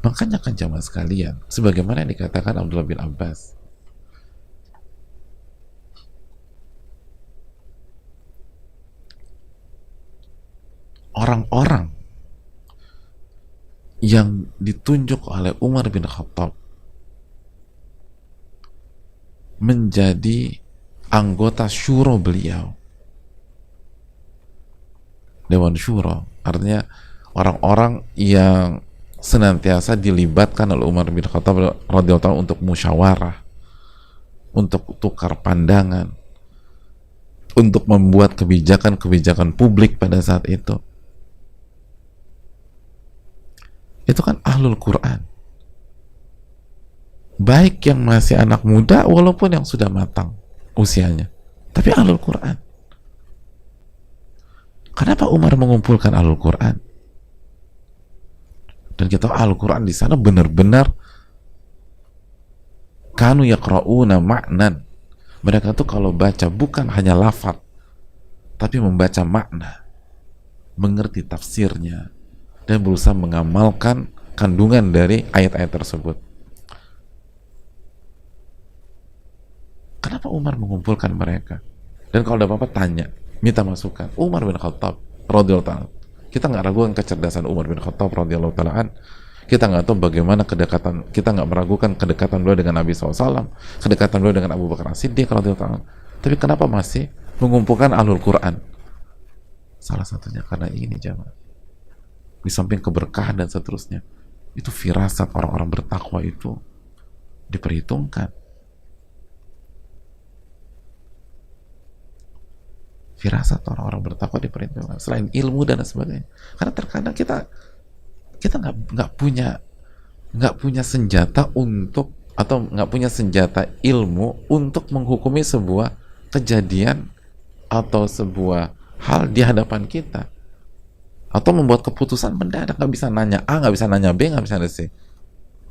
Makanya kan jamaah sekalian, sebagaimana yang dikatakan Abdullah bin Abbas, orang-orang yang ditunjuk oleh Umar bin Khattab menjadi anggota syuro beliau, Dewan Syuro, artinya orang-orang yang senantiasa dilibatkan oleh Umar bin Khattab radhiyallahu ta'ala untuk musyawarah, untuk tukar pandangan, untuk membuat kebijakan-kebijakan publik pada saat itu. Itu kan ahlul Quran, baik yang masih anak muda walaupun yang sudah matang usianya, tapi ahlul Quran. Kenapa Umar mengumpulkan ahlul Quran? Dan kita tahu ahlul Quran di sana benar-benar kanu yaqra'una ma'nan. Mereka tuh kalau baca bukan hanya lafaz, tapi membaca makna, mengerti tafsirnya, dan berusaha mengamalkan kandungan dari ayat-ayat tersebut. Kenapa Umar mengumpulkan mereka? Dan kalau ada apa-apa tanya, minta masukan. Umar bin Khattab radhiyallahu ta'ala. Kita nggak ragukan kecerdasan Umar bin Khattab radhiyallahu ta'ala. Kita nggak tahu bagaimana kedekatan, kita nggak meragukan kedekatan beliau dengan Nabi SAW, kedekatan beliau dengan Abu Bakar As-Siddiq radhiyallahu ta'ala. Tapi kenapa masih mengumpulkan ahlul Quran? Salah satunya karena ini, jamaah. Di samping keberkahan dan seterusnya, itu firasat orang-orang bertakwa itu diperhitungkan. Firasat orang-orang bertakwa diperhitungkan selain ilmu dan sebagainya. Karena terkadang kita nggak punya senjata untuk, atau nggak punya senjata ilmu untuk menghukumi sebuah kejadian atau sebuah hal di hadapan kita, atau membuat keputusan mendadak. Nggak bisa nanya A, nggak bisa nanya B, nggak bisa nanya C.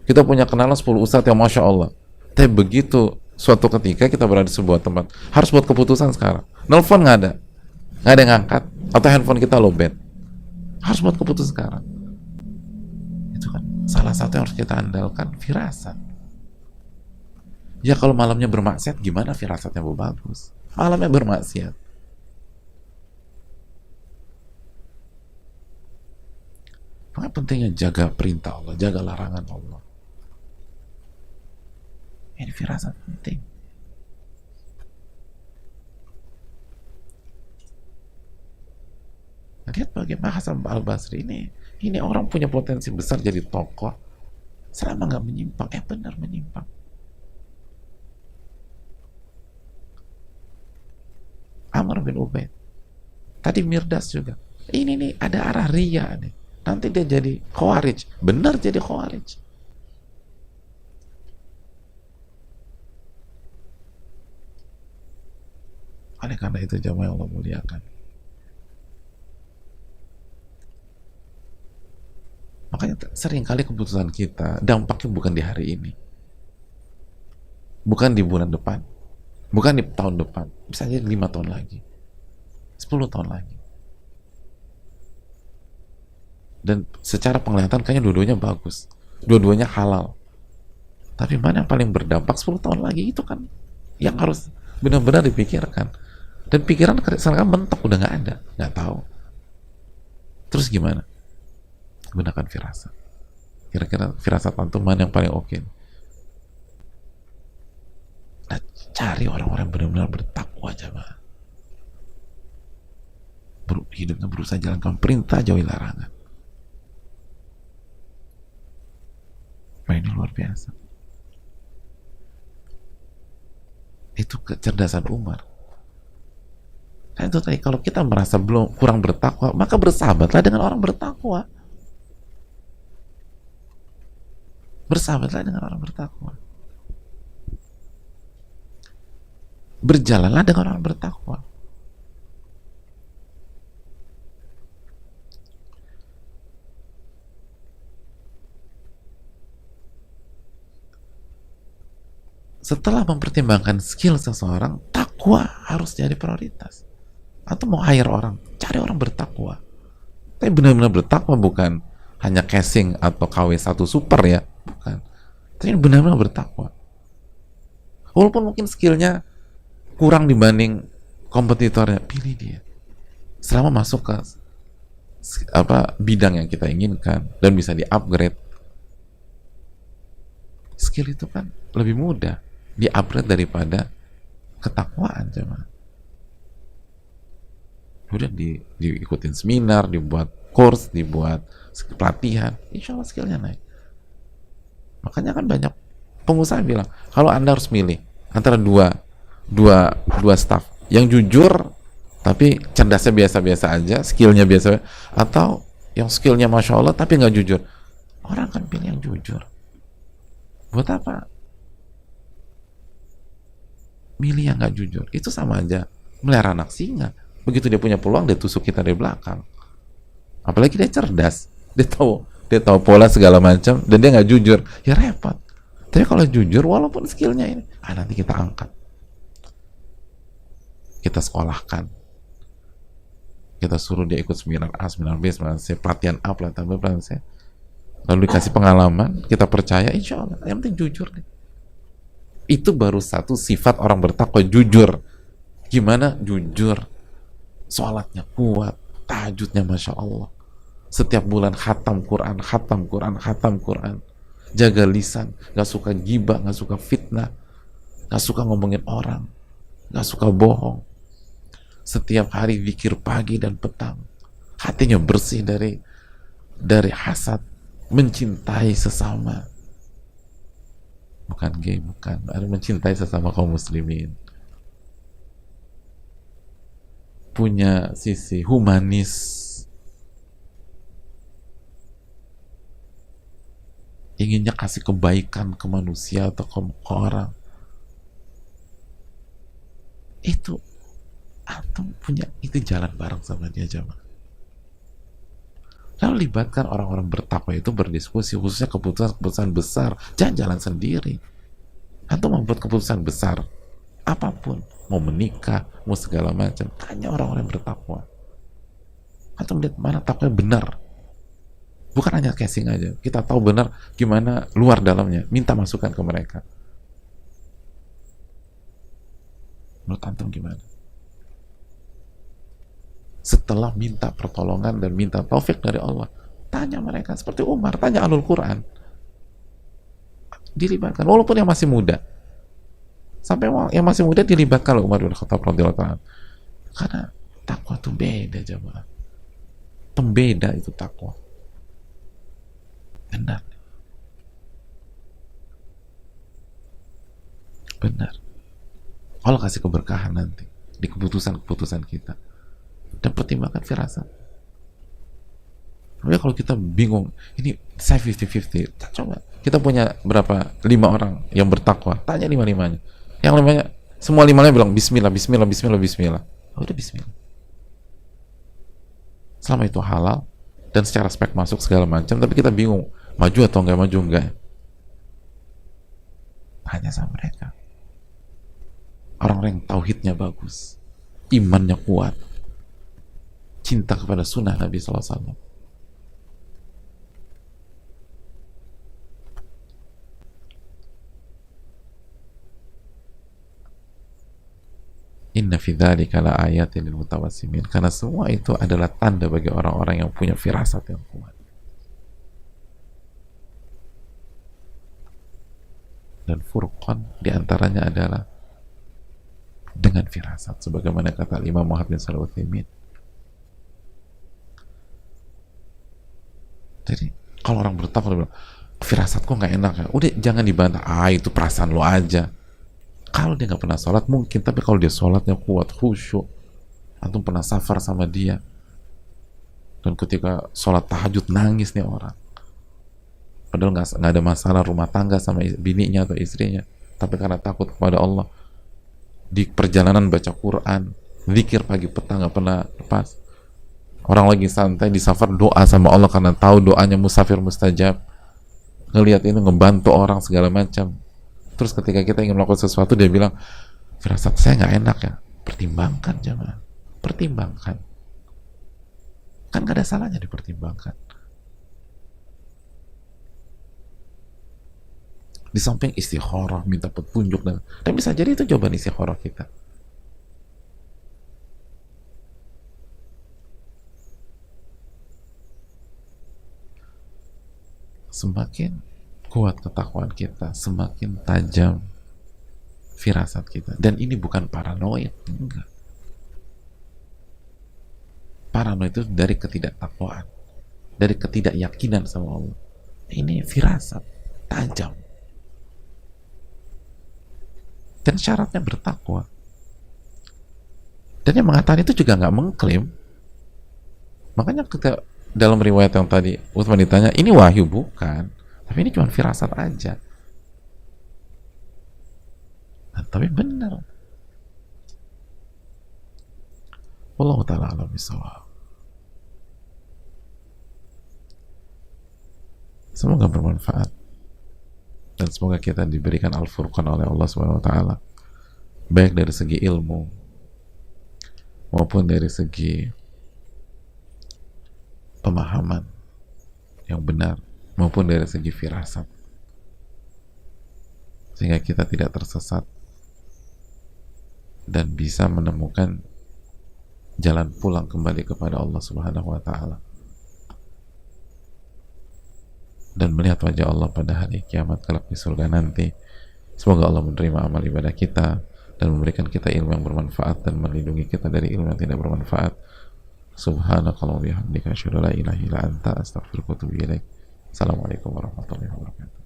Kita punya kenalan 10 ustadz yang Masya Allah, tapi begitu suatu ketika kita berada di sebuah tempat, harus buat keputusan sekarang, nelfon nggak ada yang ngangkat, atau handphone kita lowbat, harus buat keputusan sekarang. Itu kan Salah satu yang harus kita andalkan firasat. Ya kalau malamnya bermaksiat, gimana firasatnya bagus? Malamnya bermaksiat. Maka pentingnya jaga perintah Allah, jaga larangan Allah. Ini firasat penting. Lihat bagaimana Hasan Al-Basri ini orang punya potensi besar jadi tokoh, selama nggak menyimpang, benar menyimpang. Amr bin Ubaid, tadi Mirdas juga. Ini nih ada arah ria nih. Nanti dia jadi Khawarij, benar jadi Khawarij. Oleh karena itu jamaah yang Allah muliakan, makanya seringkali keputusan kita dampaknya bukan di hari ini, bukan di bulan depan, bukan di tahun depan, bisa jadi 5 tahun lagi, 10 tahun lagi. Dan secara penglihatan kayaknya dua-duanya bagus, dua-duanya halal, tapi mana yang paling berdampak 10 tahun lagi, itu kan yang harus benar-benar dipikirkan. Dan pikiran sekarang mentok, udah nggak ada, nggak tahu. Terus gimana? Gunakan firasat. Kira-kira firasat antum mana yang paling oke? Nah, cari orang-orang yang benar-benar bertakwa aja, mah. Hidupnya berusaha jalankan perintah, jauhi larangan. Nah, ini luar biasa. Itu kecerdasan Umar. Nah, itu tadi, kalau kita merasa belum kurang bertakwa, maka bersahabatlah dengan orang bertakwa. Bersahabatlah dengan orang bertakwa. Berjalanlah dengan orang bertakwa. Setelah mempertimbangkan skill seseorang, takwa harus jadi prioritas. Atau mau hire orang, cari orang bertakwa. Tapi benar-benar bertakwa, bukan hanya casing atau KW1 super ya, bukan. Tapi benar-benar bertakwa. Walaupun mungkin skillnya kurang dibanding kompetitornya, pilih dia. Selama masuk ke bidang yang kita inginkan dan bisa di-upgrade, skill itu kan lebih mudah di-upgrade daripada ketakwaan, jemaah. Udah diikutin seminar, dibuat course, dibuat pelatihan, insya Allah skillnya naik. Makanya kan banyak pengusaha bilang, kalau Anda harus milih antara dua staff, yang jujur tapi cerdasnya biasa-biasa aja, skillnya biasa, atau yang skillnya Masya Allah tapi nggak jujur, orang akan pilih yang jujur. Buat apa milih yang nggak jujur? Itu sama aja melihara anak singa. Begitu dia punya peluang, dia tusuk kita dari belakang. Apalagi dia cerdas, dia tahu pola segala macam, dan dia nggak jujur, ya repot. Tapi kalau jujur, walaupun skillnya ini, nanti kita angkat, kita sekolahkan, kita suruh dia ikut seminar A, seminar B, seminar C, pelatihan A, pelatihan B, pelatihan C, lalu dikasih pengalaman, kita percaya, insya Allah, yang penting jujur deh. Itu baru satu sifat orang bertakwa, jujur. Gimana jujur? Sholatnya kuat, tahajudnya Masya Allah, setiap bulan khatam Quran, khatam Quran, khatam Quran, jaga lisan, gak suka gibah, gak suka fitnah, gak suka ngomongin orang, gak suka bohong, setiap hari zikir pagi dan petang, hatinya bersih dari hasad, mencintai sesama, bukan gay, bukan, ada mencintai sesama kaum muslimin, punya sisi humanis, inginnya kasih kebaikan ke manusia atau ke orang. Itu antum punya, itu jalan bareng sama dia, jamaah. Lalu libatkan orang-orang bertakwa itu berdiskusi, khususnya keputusan besar. Jangan jalan sendiri. Antum membuat keputusan besar apapun, mau menikah, mau segala macam, tanya orang-orang yang bertakwa. Antum lihat mana takwa benar, Bukan hanya casing aja, kita tahu benar gimana luar dalamnya, minta masukan ke mereka. Menurut antum gimana? Setelah minta pertolongan dan minta taufik dari Allah, tanya mereka seperti Umar, tanya Ahlul Quran, dilibatkan walaupun yang masih muda, sampai yang masih muda dilibatkan oleh Umar bin Khattab radhiyallahu anhu. Karena takwa itu beda, jemaah. Pembeda itu takwa. Benar. Benar. Allah kasih keberkahan nanti di keputusan-keputusan kita. Dan pertimbangkan firasat. Tapi kalau kita bingung, ini saya 50-50, coba. Kita punya berapa? 5 orang yang bertakwa. Tanya 5-5-nya. Yang 5-nya, semua 5-nya bilang bismillah, bismillah, bismillah, bismillah. Oh, udah bismillah. Selama itu halal, dan secara spek masuk segala macam, tapi kita bingung, maju atau enggak, maju enggak. Tanya sama mereka. Orang-orang yang tauhidnya bagus, imannya kuat, cinta kepada sunnah Nabi SAW. Inna fi dzalika la ayatin lil mutawassimin. Karena semua itu adalah tanda bagi orang-orang yang punya firasat yang kuat. Dan furqan diantaranya adalah dengan firasat, sebagaimana kata Imam Muhammad bin Shalih Utsaimin. Jadi kalau orang bertakwa bilang firasatku nggak enak ya, udah jangan dibantah, itu perasaan lo aja. Kalau dia nggak pernah sholat mungkin, tapi kalau dia sholatnya kuat, khusyuk, antum pernah safar sama dia, dan ketika sholat tahajud nangis nih orang, padahal nggak ada masalah rumah tangga sama bininya atau istrinya, tapi karena takut kepada Allah, di perjalanan baca Quran, zikir pagi petang nggak pernah lepas. Orang lagi santai di safar doa sama Allah karena tahu doanya musafir mustajab, ngelihat ini ngebantu orang segala macam. Terus ketika kita ingin melakukan sesuatu, dia bilang firasat saya nggak enak ya. Pertimbangkan, jangan, pertimbangkan. Kan gak ada salahnya dipertimbangkan. Di samping istikharah, minta petunjuk, dan bisa jadi itu jawaban istikharah kita. Semakin kuat ketakwaan kita, semakin tajam firasat kita. Dan ini bukan paranoid, enggak. Paranoid itu dari ketidaktakwaan, dari ketidakyakinan sama Allah. Ini firasat tajam. Dan syaratnya bertakwa. Dan yang mengatakan itu juga nggak mengklaim. Makanya kita dalam riwayat yang tadi Utsman ditanya, ini wahyu bukan, tapi ini cuma firasat aja. Nah, tapi benar. Wallahu ta'ala a'lam bishawab. Semoga bermanfaat, dan semoga kita diberikan al-furqan oleh Allah Subhanahu wa taala, baik dari segi ilmu maupun dari segi pemahaman yang benar, maupun dari segi firasat, sehingga kita tidak tersesat dan bisa menemukan jalan pulang kembali kepada Allah Subhanahu wa taala dan melihat wajah Allah pada hari kiamat kelak di surga nanti. Semoga Allah menerima amal ibadah kita dan memberikan kita ilmu yang bermanfaat dan melindungi kita dari ilmu yang tidak bermanfaat. Subhanakallahumma wa bihamdika asyhadu an la ilaha illa anta astaghfiruka wa atubu ilaik. Assalamualaikum warahmatullahi wabarakatuh.